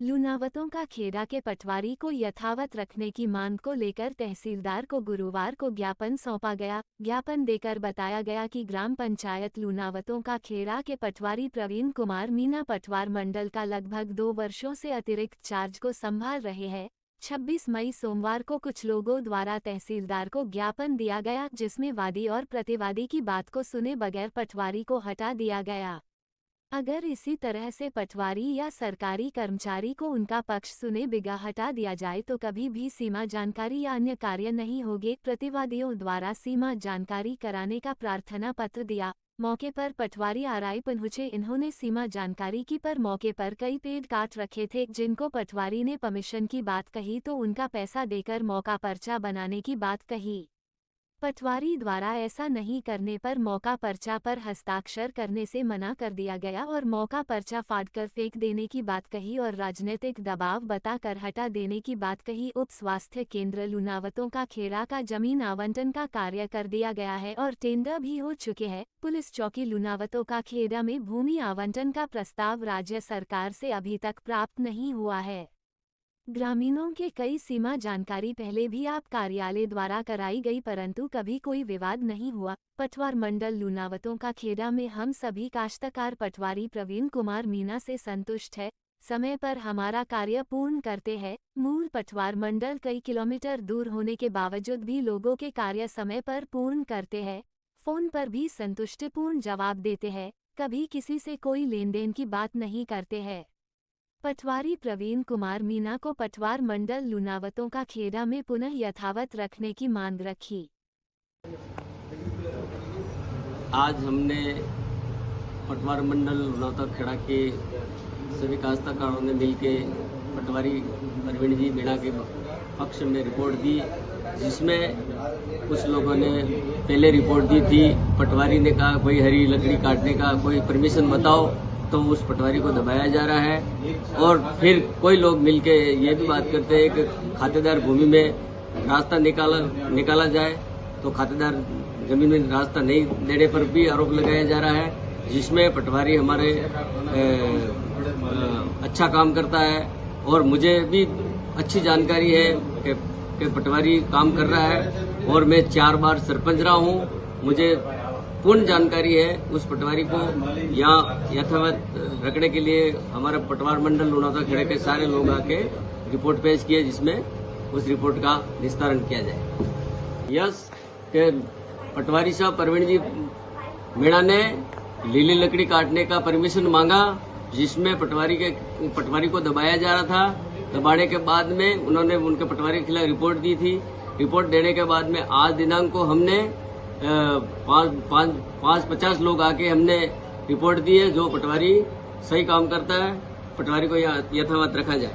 लूनावतों का खेड़ा के पटवारी को यथावत रखने की मांग को लेकर तहसीलदार को गुरुवार को ज्ञापन सौंपा गया। ज्ञापन देकर बताया गया कि ग्राम पंचायत लूनावतों का खेड़ा के पटवारी प्रवीण कुमार मीना पटवार मंडल का लगभग 2 वर्षों से अतिरिक्त चार्ज को संभाल रहे हैं। 26 मई सोमवार को कुछ लोगों द्वारा तहसीलदार को ज्ञापन दिया गया, जिसमें वादी और प्रतिवादी की बात को सुने बगैर पटवारी को हटा दिया गया। अगर इसी तरह से पटवारी या सरकारी कर्मचारी को उनका पक्ष सुने बिना हटा दिया जाए तो कभी भी सीमा जानकारी या अन्य कार्य नहीं होंगे। प्रतिवादियों द्वारा सीमा जानकारी कराने का प्रार्थना पत्र दिया। मौके पर पटवारी आरआई पहुंचे। इन्होंने सीमा जानकारी की पर मौके पर कई पेड़ काट रखे थे, जिनको पटवारी ने परमिशन की बात कही तो उनका पैसा देकर मौका पर्चा बनाने की बात कही। पटवारी द्वारा ऐसा नहीं करने पर मौका पर्चा पर हस्ताक्षर करने से मना कर दिया गया और मौका पर्चा फाड़कर फेंक देने की बात कही और राजनीतिक दबाव बताकर हटा देने की बात कही। उप स्वास्थ्य केंद्र लूनावतों का खेड़ा का जमीन आवंटन का कार्य कर दिया गया है और टेंडर भी हो चुके हैं। पुलिस चौकी लूनावतों का खेड़ा में भूमि आवंटन का प्रस्ताव राज्य सरकार से अभी तक प्राप्त नहीं हुआ है। ग्रामीणों के कई सीमा जानकारी पहले भी आप कार्यालय द्वारा कराई गई, परंतु कभी कोई विवाद नहीं हुआ। पटवार मंडल लूनावतों का खेड़ा में हम सभी काश्तकार पटवारी प्रवीण कुमार मीना से संतुष्ट है। समय पर हमारा कार्य पूर्ण करते हैं। मूल पटवार मंडल कई किलोमीटर दूर होने के बावजूद भी लोगों के कार्य समय पर पूर्ण करते हैं। फोन पर भी संतुष्टिपूर्ण जवाब देते हैं। कभी किसी से कोई लेन देन की बात नहीं करते हैं। पटवारी प्रवीण कुमार मीना को पटवार मंडल लूनावतों का खेड़ा में पुनः यथावत रखने की मांग रखी। आज हमने पटवार मंडल लूनावता खेड़ा के सभी काश्तकारों ने मिलकर पटवारी प्रवीण जी मीना के पक्ष में रिपोर्ट दी, जिसमें कुछ लोगों ने पहले रिपोर्ट दी थी। पटवारी ने कहा कोई हरी लकड़ी काटने का कोई परमिशन बताओ, तो उस पटवारी को दबाया जा रहा है। और फिर कोई लोग मिलके ये भी बात करते हैं कि खातेदार भूमि में रास्ता निकाला जाए, तो खातेदार जमीन में रास्ता नहीं देने पर भी आरोप लगाया जा रहा है, जिसमें पटवारी हमारे अच्छा काम करता है। और मुझे भी अच्छी जानकारी है कि पटवारी काम कर रहा है और मैं 4 बार सरपंच रहा हूँ। मुझे पूर्ण जानकारी है। उस पटवारी को यहाँ यथावत रखने के लिए हमारा पटवार मंडल लूनावता खेड़ा के सारे लोग आके रिपोर्ट पेश किए, जिसमें उस रिपोर्ट का निस्तारण किया जाए। यस के पटवारी साहब प्रवीण जी मीणा ने लीली लकड़ी काटने का परमिशन मांगा, जिसमें पटवारी को दबाया जा रहा था। दबाने के बाद में उन्होंने उनके पटवारी के खिलाफ रिपोर्ट दी थी। रिपोर्ट देने के बाद में आज दिनांक को हमने 50 लोग आके हमने रिपोर्ट दी है। जो पटवारी सही काम करता है, पटवारी को यथावत रखा जाए।